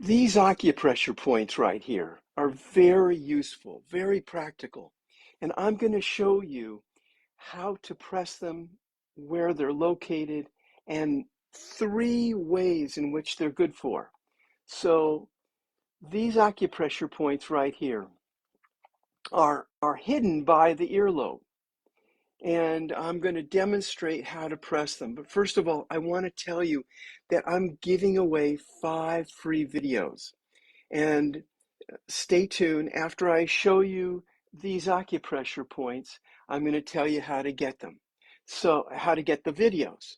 These acupressure points right here are very useful, very practical. And I'm going to show you how to press them, where they're located, and 3 ways in which they're good for. So these acupressure points right here are hidden by the earlobe. And I'm going to demonstrate how to press them. But first of all, I want to tell you that I'm giving away 5 free videos. And stay tuned. After I show you these acupressure points, I'm going to tell you how to get them. So how to get the videos.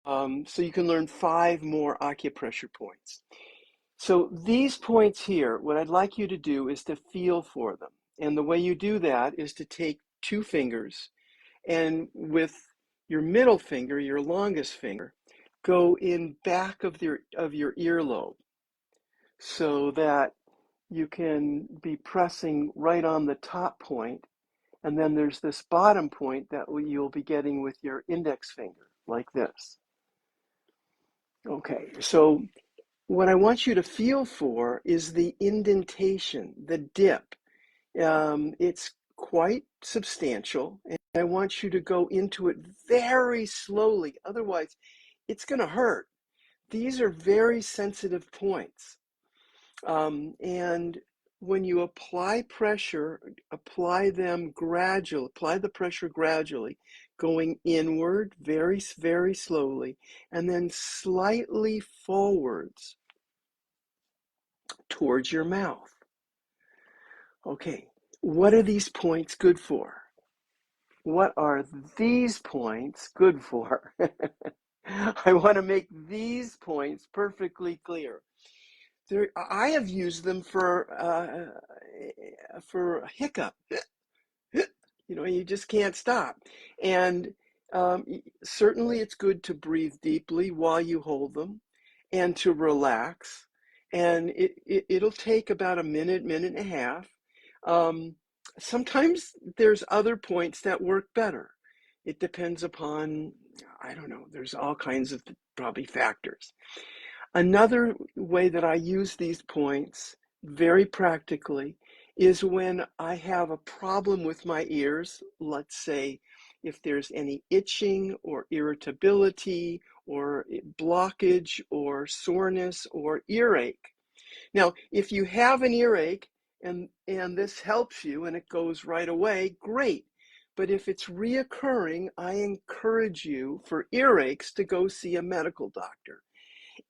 So you can learn 5 more acupressure points. So these points here, what I'd like you to do is to feel for them. And the way you do that is to take 2 fingers and with your middle finger, your longest finger, go in back of your earlobe so that you can be pressing right on the top point, and then there's this bottom point that you'll be getting with your index finger, like this. Okay, so what I want you to feel for is the indentation, the dip. It's quite substantial, and I want you to go into it very slowly, otherwise it's going to hurt. These are very sensitive points. And when you apply pressure, apply the pressure gradually, going inward very, very slowly, and then slightly forwards towards your mouth. Okay, what are these points good for? What are these points good for? I want to make these points perfectly clear. I have used them for hiccup. You know, you just can't stop. And certainly it's good to breathe deeply while you hold them and to relax. And it'll take about a minute, minute and a half. Sometimes there's other points that work better. It depends upon, I don't know, there's all kinds of probably factors. Another way that I use these points very practically is when I have a problem with my ears. Let's say if there's any itching or irritability or blockage or soreness or earache. Now, if you have an earache and this helps you and it goes right away, great. But if it's reoccurring, I encourage you for earaches to go see a medical doctor.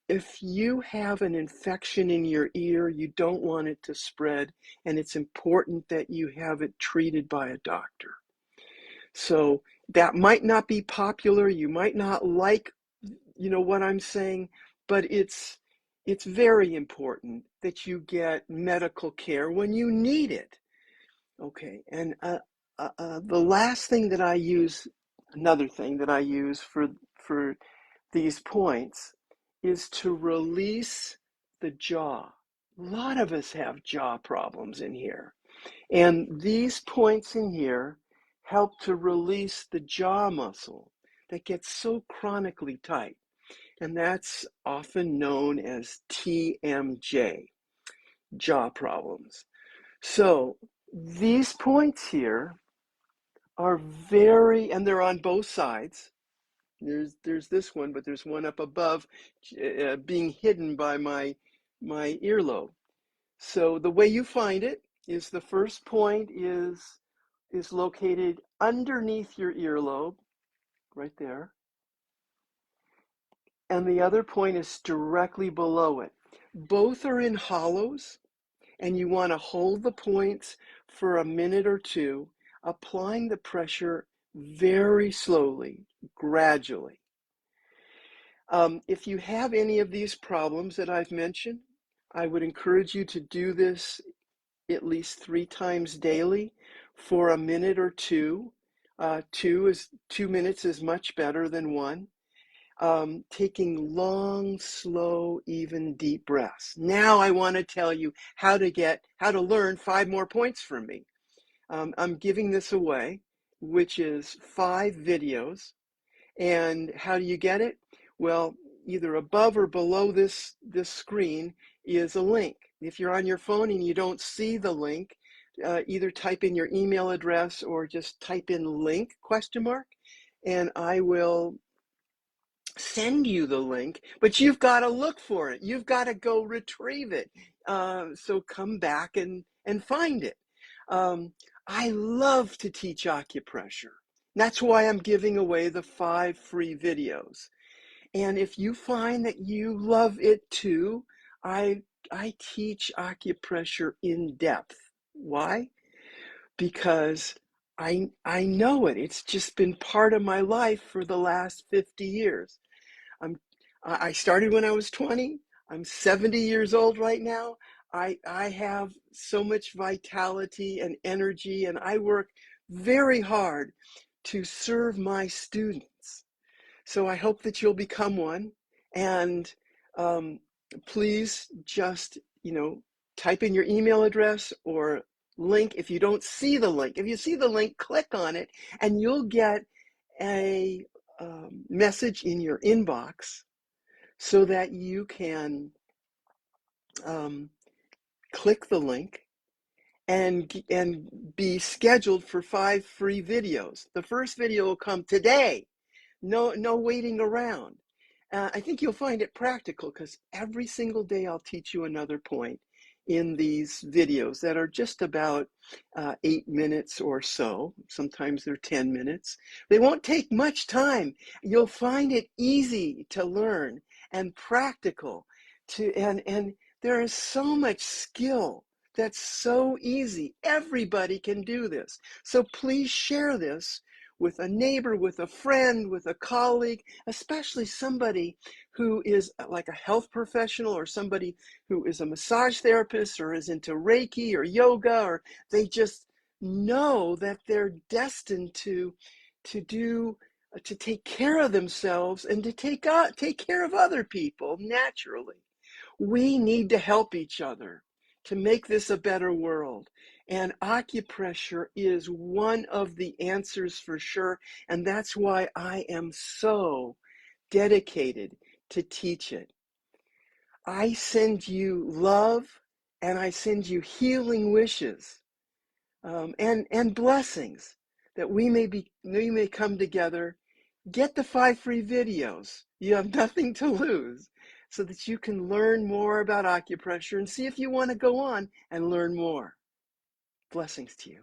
If you have an infection in your ear, you don't want it to spread, and it's important that you have it treated by a doctor. So that might not be popular. You might not like, what I'm saying, but it's very important that you get medical care when you need it. Okay, and the last thing that I use, another thing that I use for these points is to release the jaw. A lot of us have jaw problems in here. And these points in here help to release the jaw muscle that gets so chronically tight. And that's often known as TMJ, jaw problems. So these points here are and they're on both sides. There's this one, but there's one up above being hidden by my earlobe. So the way you find it is the first point is located underneath your earlobe, right there. And the other point is directly below it. Both are in hollows, and you want to hold the points for a minute or two, applying the pressure very slowly, gradually. If you have any of these problems that I've mentioned, I would encourage you to do this at least 3 times daily for a minute or two. 2 minutes is much better than 1. Taking long, slow, even deep breaths. Now I want to tell you how to learn 5 more points from me. I'm giving this away, which is 5 videos. And how do you get it? Well, either above or below this screen is a link. If you're on your phone and you don't see the link, either type in your email address or just type in link ? And I will send you the link, but you've got to look for it. You've got to go retrieve it. So come back and find it. I love to teach acupressure. That's why I'm giving away the 5 free videos. And if you find that you love it too, I teach acupressure in depth. Why? Because I know it. It's just been part of my life for the last 50 years. I started when I was 20. I'm 70 years old right now. I have so much vitality and energy, and I work very hard to serve my students. So I hope that you'll become one. And please just, type in your email address or link if you don't see the link. If you see the link, click on it, and you'll get a message in your inbox so that you can click the link and be scheduled for 5 free videos. The first video will come today. No waiting around. I think you'll find it practical because every single day I'll teach you another point in these videos that are just about 8 minutes or so. Sometimes they're 10 minutes. They won't take much time. You'll find it easy to learn and practical and there is so much skill that's so easy. Everybody can do this. So please share this with a neighbor, with a friend, with a colleague, especially somebody who is like a health professional or somebody who is a massage therapist or is into Reiki or yoga, or they just know that they're destined to take care of themselves and to take care of other people naturally. We need to help each other to make this a better world. And acupressure is one of the answers for sure. And that's why I am so dedicated to teach it. I send you love and I send you healing wishes and blessings that we may come together. Get the 5 free videos. You have nothing to lose, so that you can learn more about acupressure and see if you want to go on and learn more. Blessings to you.